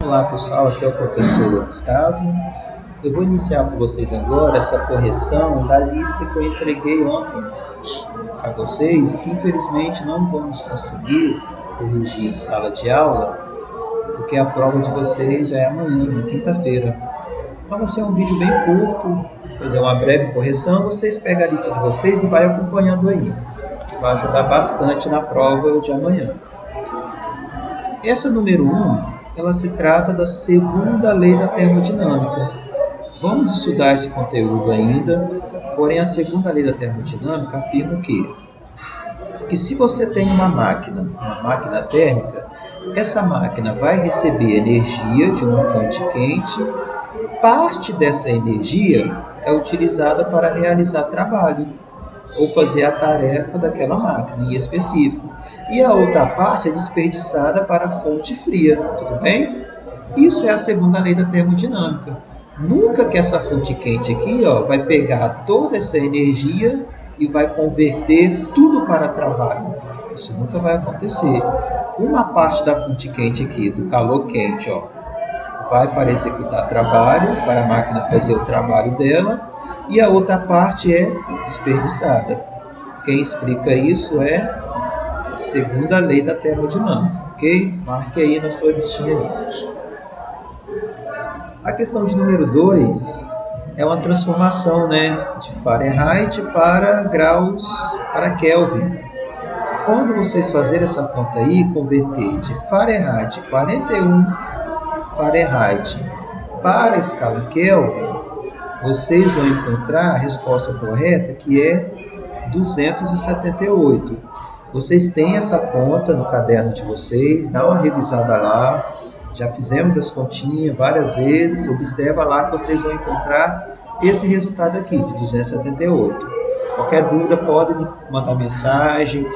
Olá pessoal, aqui é o professor Gustavo. Eu vou iniciar com vocês agora essa correção da lista que eu entreguei ontem a vocês e que infelizmente não vamos conseguir corrigir em sala de aula, porque a prova de vocês já é amanhã, na quinta-feira. Então vai ser um vídeo bem curto, fazer uma breve correção, vocês pegam a lista de vocês e vai acompanhando aí. Vai ajudar bastante na prova de amanhã. Essa número 1, ela se trata da segunda lei da termodinâmica. Vamos estudar esse conteúdo ainda, porém a segunda lei da termodinâmica afirma o quê? Que se você tem uma máquina térmica, essa máquina vai receber energia de uma fonte quente, parte dessa energia é utilizada para realizar trabalho ou fazer a tarefa daquela máquina em específico. E a outra parte é desperdiçada para a fonte fria, tudo bem? Isso é a segunda lei da termodinâmica. Nunca que essa fonte quente aqui vai pegar toda essa energia e vai converter tudo para trabalho. Isso nunca vai acontecer. Uma parte da fonte quente aqui, do calor quente, vai para executar trabalho, para a máquina fazer o trabalho dela, e a outra parte é desperdiçada. Quem explica isso é a segunda lei da termodinâmica, ok? Marque aí na sua listinha aí. A questão de número 2 é uma transformação, de Fahrenheit para graus para Kelvin. Quando vocês fazerem essa conta aí, converter de Fahrenheit 41 Fahrenheit para a escala Kelvin, vocês vão encontrar a resposta correta, que é 278. Vocês têm essa conta no caderno de vocês, dá uma revisada lá. Já fizemos as continhas várias vezes, observa lá que vocês vão encontrar esse resultado aqui, de 278. Qualquer dúvida pode me mandar mensagem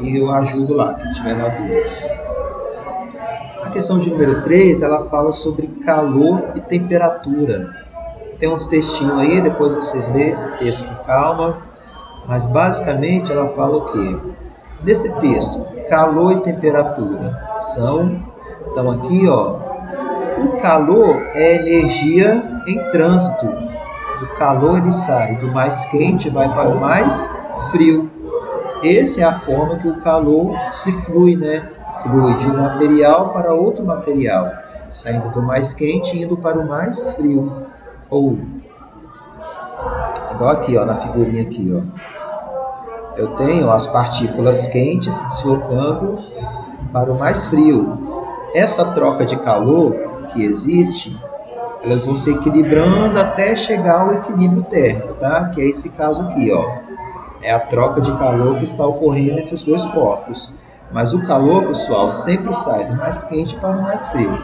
e eu ajudo lá, quem tiver na dúvida. A questão de número 3, ela fala sobre calor e temperatura. Tem uns textinhos aí, depois vocês lêem esse texto com calma, mas basicamente ela fala o quê? Nesse texto, calor e temperatura são, então aqui o calor é energia em trânsito. O calor ele sai do mais quente e vai para o mais frio. Essa é a forma que o calor se flui, flui de um material para outro material, saindo do mais quente e indo para o mais frio. Ou, igual aqui, na figurinha aqui, eu tenho as partículas quentes se deslocando para o mais frio. Essa troca de calor que existe, elas vão se equilibrando até chegar ao equilíbrio térmico, tá? Que é esse caso aqui, É a troca de calor que está ocorrendo entre os dois corpos. Mas o calor, pessoal, sempre sai do mais quente para o mais frio.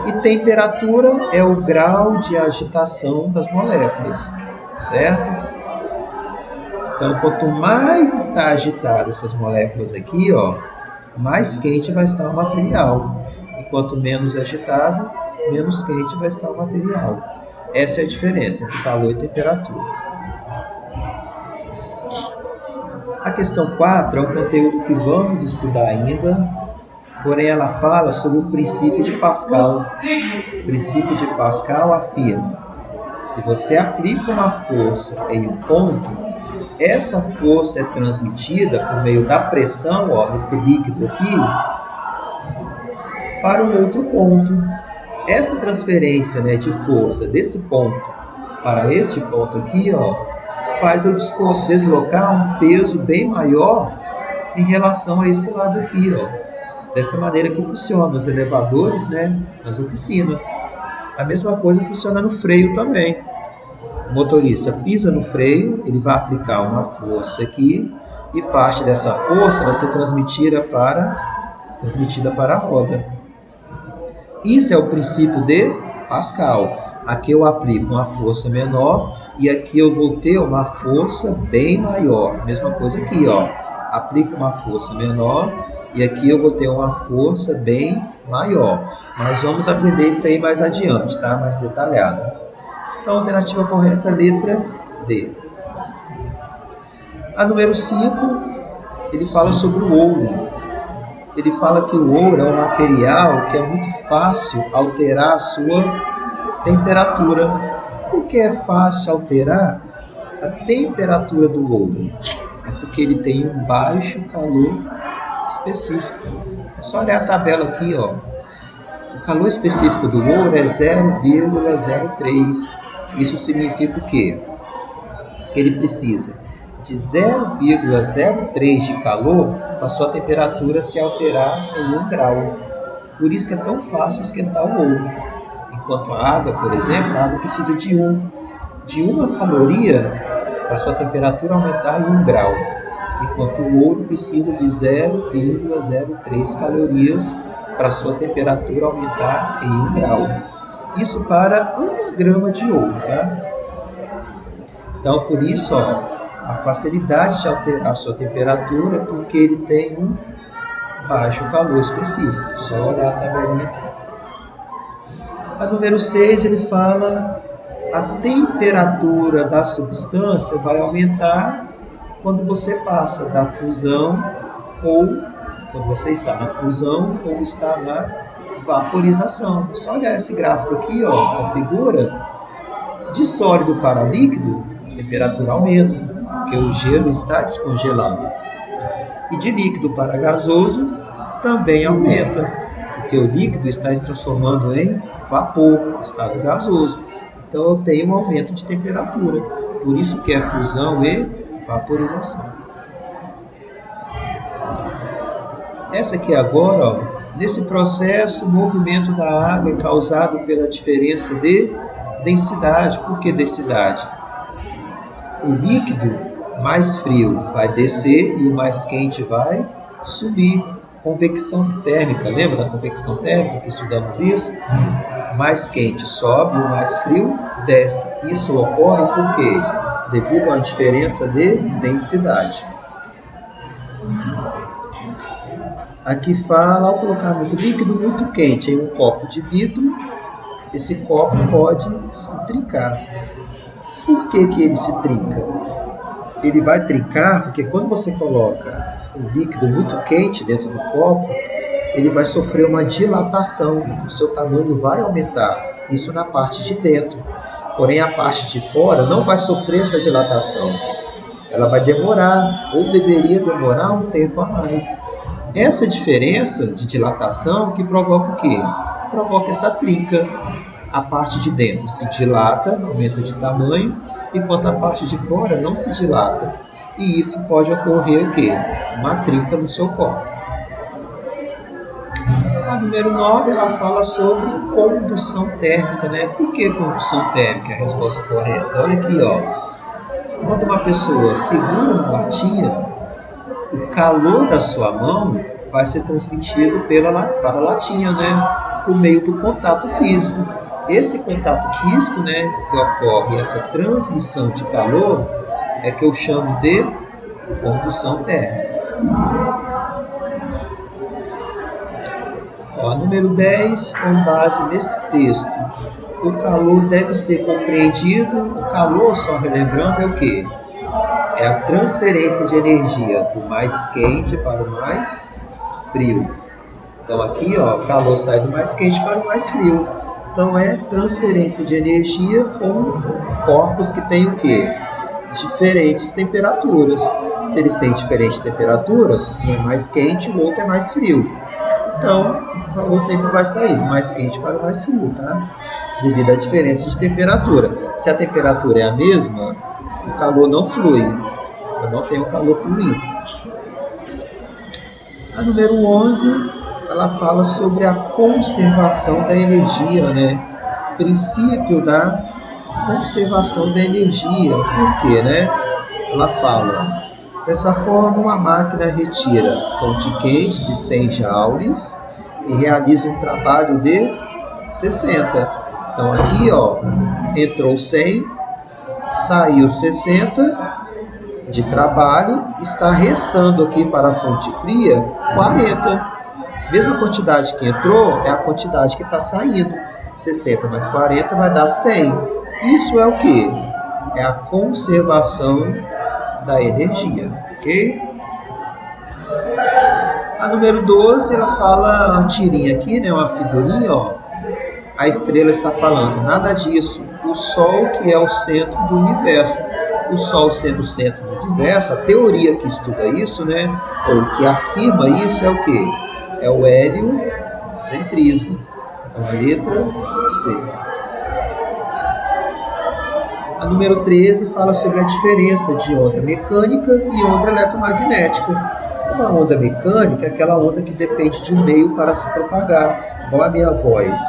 E temperatura é o grau de agitação das moléculas, certo? Então, quanto mais está agitada essas moléculas aqui, mais quente vai estar o material. E quanto menos agitado, menos quente vai estar o material. Essa é a diferença entre calor e temperatura. A questão 4 é um conteúdo que vamos estudar ainda, porém ela fala sobre o princípio de Pascal. O princípio de Pascal afirma: se você aplica uma força em um ponto, essa força é transmitida por meio da pressão, desse líquido aqui, para um outro ponto. Essa transferência de força desse ponto para este ponto aqui, faz eu deslocar um peso bem maior em relação a esse lado aqui, Dessa maneira que funciona nos elevadores, nas oficinas. A mesma coisa funciona no freio também. O motorista pisa no freio, ele vai aplicar uma força aqui e parte dessa força vai ser transmitida para a roda. Isso é o princípio de Pascal. Aqui eu aplico uma força menor e aqui eu vou ter uma força bem maior. Mesma coisa aqui, aplico uma força menor e aqui eu vou ter uma força bem maior. Mas vamos aprender isso aí mais adiante, tá? Mais detalhado. Então, a alternativa correta é a letra D. A número 5, ele fala sobre o ouro. ele fala que o ouro é um material que é muito fácil alterar a sua temperatura. Por que é fácil alterar a temperatura do ouro? É porque ele tem um baixo calor específico. É só olhar a tabela aqui, ó. O calor específico do ouro é 0,03. Isso significa o quê? Que ele precisa de 0,03 de calor para sua temperatura se alterar em 1 grau. Por isso que é tão fácil esquentar o ouro. Enquanto a água, por exemplo, a água precisa de uma caloria para sua temperatura aumentar em 1 grau. Enquanto o ouro precisa de 0,03 calorias para sua temperatura aumentar em 1 grau. Isso para 1 grama de ouro, tá? Então, por isso, ó, a facilidade de alterar a sua temperatura é porque ele tem um baixo calor específico. Só olhar a tabelinha aqui. A número 6, ele fala a temperatura da substância vai aumentar quando você passa da fusão ou quando você está na fusão ou está na vaporização. Só olhar esse gráfico aqui, ó, essa figura. De sólido para líquido, a temperatura aumenta, porque o gelo está descongelando. E de líquido para gasoso, também aumenta, porque o líquido está se transformando em vapor, estado gasoso. Então eu tenho um aumento de temperatura. Por isso que é fusão e vaporização. Essa aqui agora, ó, nesse processo, o movimento da água é causado pela diferença de densidade. Por que densidade? O líquido mais frio vai descer e o mais quente vai subir. Convecção térmica, lembra da convecção térmica que estudamos isso? O mais quente sobe e o mais frio desce. Isso ocorre por quê? Devido à diferença de densidade. Aqui fala, ao colocarmos líquido muito quente em um copo de vidro, esse copo pode se trincar. Por que ele se trinca? Ele vai trincar porque quando você coloca um líquido muito quente dentro do copo, ele vai sofrer uma dilatação, o seu tamanho vai aumentar, isso na parte de dentro. Porém, a parte de fora não vai sofrer essa dilatação. Ela vai demorar, ou deveria demorar um tempo a mais. Essa diferença de dilatação que provoca o quê? Provoca essa trinca. A parte de dentro se dilata, aumenta de tamanho, enquanto a parte de fora não se dilata. E isso pode ocorrer o quê? Uma trinca no seu copo. A número 9, ela fala sobre condução térmica, né? Por que condução térmica é a resposta correta? Olha aqui, ó. Quando uma pessoa segura uma latinha, o calor da sua mão vai ser transmitido para a latinha, né? Por meio do contato físico. Esse contato físico, né, que ocorre, essa transmissão de calor, é que eu chamo de condução térmica. Ó, número 10, com base nesse texto, o calor deve ser compreendido. O calor, só relembrando, é o quê? É a transferência de energia do mais quente para o mais frio. Então aqui, ó, o calor sai do mais quente para o mais frio. Então é transferência de energia com corpos que têm o quê? Diferentes temperaturas. Se eles têm diferentes temperaturas, um é mais quente, o outro é mais frio. Então, o calor sempre vai sair do mais quente para o mais frio, tá? Devido à diferença de temperatura. Se a temperatura é a mesma, o calor não flui. Eu não tenho calor fluindo. A número 11, ela fala sobre a conservação da energia, né? Princípio da conservação da energia. Por quê, né? Ela fala, dessa forma, uma máquina retira fonte quente de 100 joules e realiza um trabalho de 60. Então aqui, ó, entrou 100, saiu 60 de trabalho, está restando aqui para a fonte fria 40. Mesma quantidade que entrou é a quantidade que está saindo. 60 mais 40 vai dar 100. Isso é o quê? É a conservação da energia, ok? A número 12, ela fala uma tirinha aqui, né, uma figurinha, ó. A estrela está falando, nada disso. O Sol que é o centro do universo. O Sol sendo o centro do universo, a teoria que estuda isso, né, ou que afirma isso é o quê? É o heliocentrismo. Então, a letra C. A número 13 fala sobre a diferença de onda mecânica e onda eletromagnética. Uma onda mecânica é aquela onda que depende de um meio para se propagar, igual a minha voz.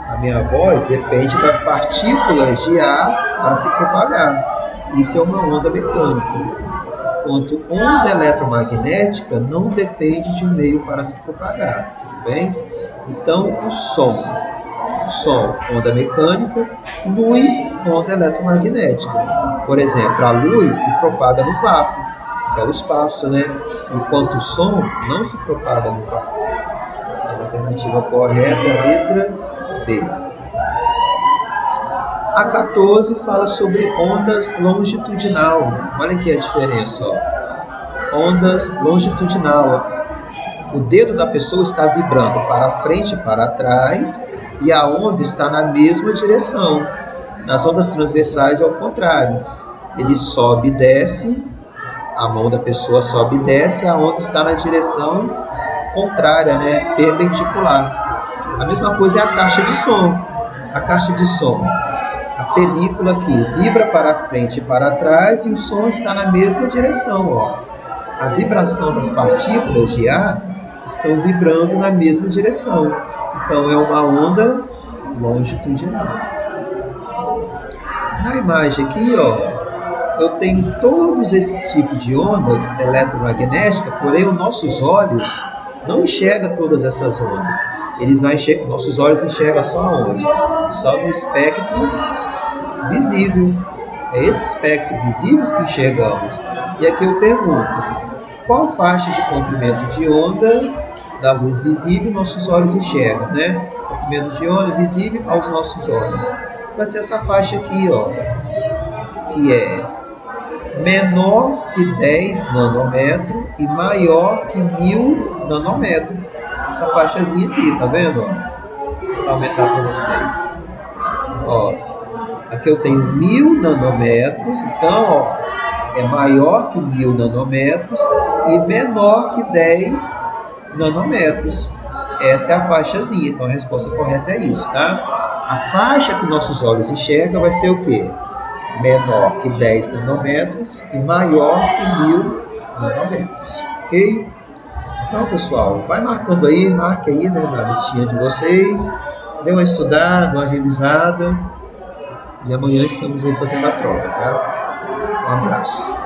A minha voz depende das partículas de ar para se propagar. Isso é uma onda mecânica. Enquanto onda eletromagnética não depende de um meio para se propagar. Tudo bem? Então, o som, onda mecânica, luz, onda eletromagnética. Por exemplo, a luz se propaga no vácuo, que é o espaço, né? Enquanto o som não se propaga no vácuo. Então, a alternativa correta é a letra B. A 14 fala sobre ondas longitudinal. Olha aqui a diferença, ó. Ondas longitudinal. O dedo da pessoa está vibrando para frente e para trás e a onda está na mesma direção. Nas ondas transversais é o contrário. Ele sobe e desce, a mão da pessoa sobe e desce, a onda está na direção contrária, né? Perpendicular. A mesma coisa é a caixa de som. A caixa de som, a película aqui vibra para frente e para trás e o som está na mesma direção, ó. A vibração das partículas de ar estão vibrando na mesma direção. Então, é uma onda longitudinal. Na imagem aqui, ó, eu tenho todos esses tipos de ondas eletromagnéticas, porém os nossos olhos não enxergam todas essas ondas. Nossos olhos enxergam só onde? Só no espectro visível. É esse espectro visível que enxergamos. E aqui eu pergunto, qual faixa de comprimento de onda da luz visível nossos olhos enxergam, né? Comprimento de onda visível aos nossos olhos. Vai ser essa faixa aqui, ó, que é menor que 10 nanômetros e maior que 1000 nanômetros. Essa faixazinha aqui, tá vendo? Ó? Vou aumentar para vocês. Ó, aqui eu tenho 1000 nanômetros, então, ó, é maior que 1000 nanômetros e menor que 10 nanômetros. Essa é a faixazinha, então a resposta correta é isso, tá? A faixa que nossos olhos enxergam vai ser o quê? Menor que 10 nanômetros e maior que 1000 nanômetros, ok? Então, pessoal, vai marcando aí, marque aí, né, na listinha de vocês, dê uma estudada, uma revisada, e amanhã estamos aí fazendo a prova, tá? Um abraço.